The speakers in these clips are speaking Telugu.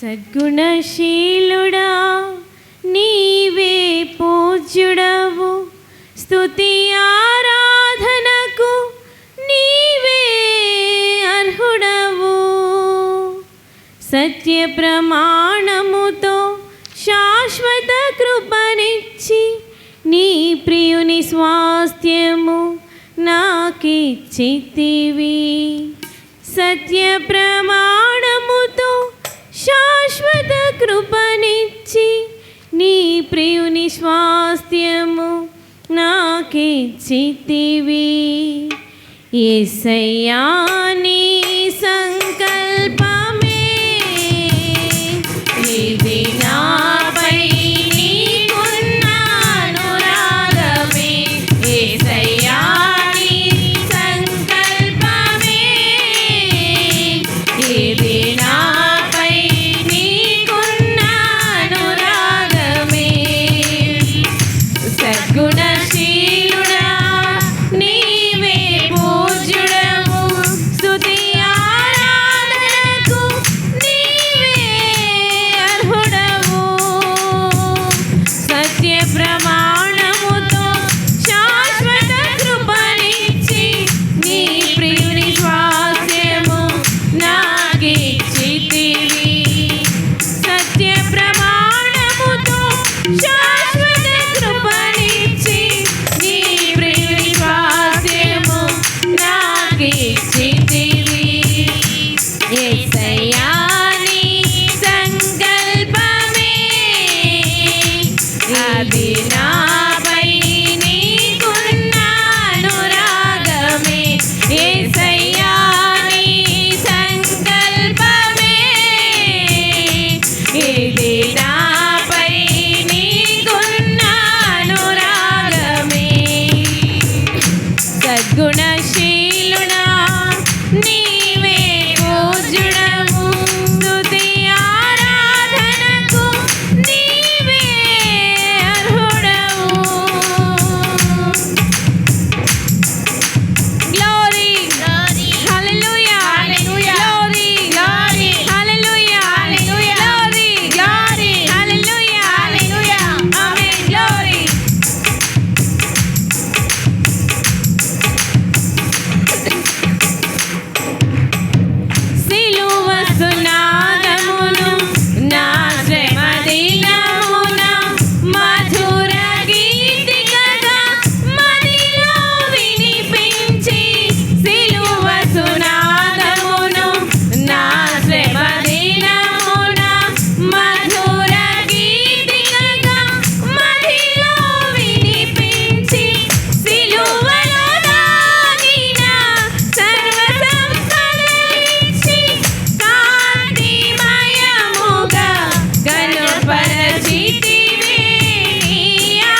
సద్గుణశీలుడా నీవే పూజ్యుడవు, స్తుతి ఆరాధనకు నీవే అర్హుడవు. సత్య ప్రమాణముతో శాశ్వత కృపనిచ్చి నీ ప్రియుని స్వాస్థ్యము నాకిచ్చితివి. సత్య ప్రమాణముతో శాశ్వత కృపనిచ్చి నీ ప్రియుని స్వాస్థ్యము నాకిచ్చితివి. యేసయ్యా నీ సంకల్పమే ఇది నాపై నీకున్న అనురాగమే. యేసయ్యా నీ సంకల్పమే ఇది నాపై నీకున్న అనురాగమే. సద్గుణశీలుడా నీవే పూజ్యుడవు, స్తుతి ఆరాధనకు నీవే అర్హుడవు. సత్య ప్రమాణముతో శాశ్వత కృపనిచ్చి నీ ప్రియుని స్వాస్థ్యము నాకిచ్చితివి. సత్య ప్రమాణముతో శాశ్వత కృపనిచ్చి నీ ప్రియుని స్వాస్థ్యము నాకిచ్చితివి. యేసయ్యా నీ సంకల్పమే అది నాపై నీకున్న అనురాగమే. యేసయ్యా నీ సంకల్పమే ఇది నాపై నీకున్న అనురాగమే. సద్గుణశీలుడా నీవే పూజ్యుడవు, స్తుతి ఆరాధనకు నీవే అర్హుడవు. Glory, hallelujah, glory, hallelujah, glory, hallelujah, amen, glory. సిలువ సునాదమును నా శ్రమ దినమున మధుర గీతికగా మదిలో వినిపించి. సిలువ సునాదమును నా శ్రమ దినమున మధుర గీతికగా మదిలో వినిపించి. సిలువలో దాగిన సర్వ సంపదలిచ్చి కాంతిమయముగా కనుపరచితివి నీ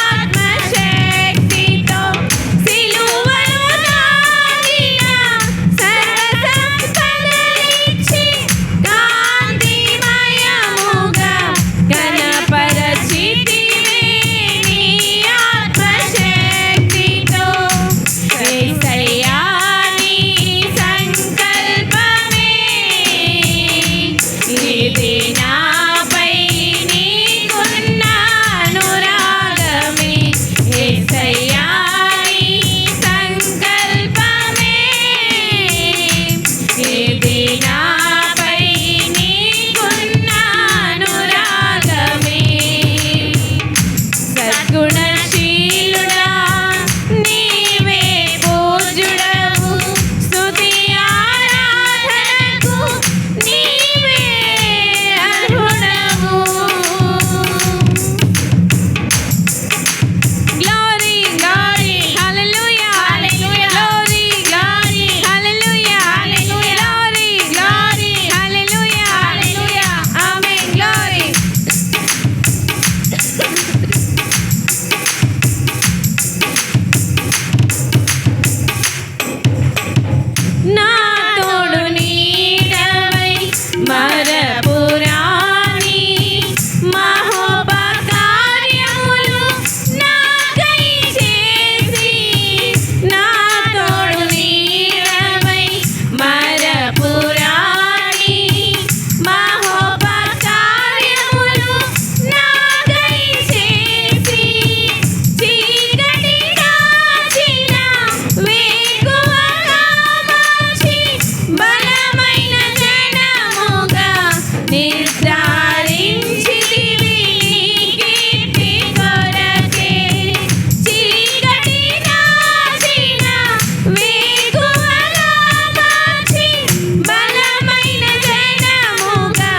ఆత్మశక్తితో. సిలువలో దాగిన సర్వ సంపదలిచ్చి కాంతిమయముగా కనుపరచితివి నీ ఆత్మశక్తితో. యేసయ్యా నీ సంకల్పమే ఇది నాపై నీకున్న అనురాగమే. యేసయ్యా నీ సంకల్పమే ఇది నాపై నీకున్న అనురాగమే. సద్గుణశీలుడా నీవే పూజ్యుడవు, స్తుతి ఆరాధనకు నీవే అర్హుడవు. నిర్ధారించితివి నీ కీర్తి కొరకే. చీకటి నాశిన వేకువగా మార్చి బలమైన జనముగా